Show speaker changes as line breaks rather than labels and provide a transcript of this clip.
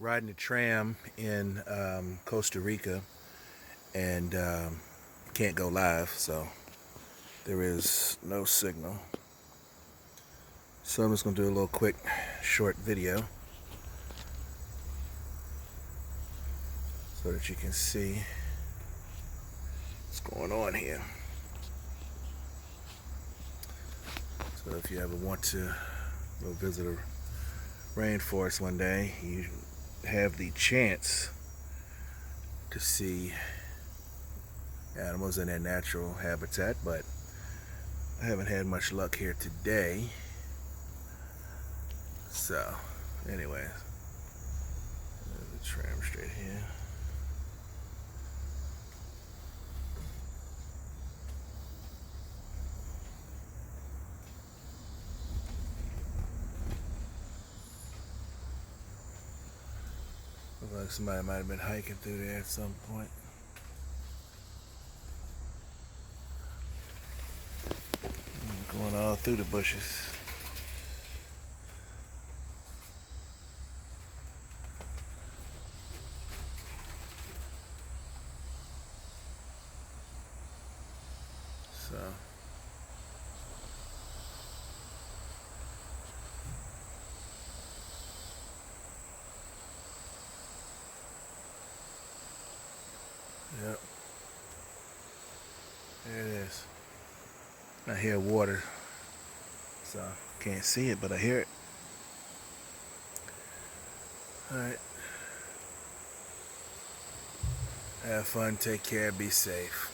riding a tram in Costa Rica and can't go live, so there is no signal. So I'm just going to do a little quick short video so that you can see what's going on here. So if you ever want to go visit a rainforest one day, you have the chance to see animals in their natural habitat, but I haven't had much luck here today. So anyway, there's the tram straight here. Looks like somebody might have been hiking through there at some point. Going all through the bushes. So yep, there it is. I hear water, so can't see it, but I hear it. Alright. Have fun, take care, be safe.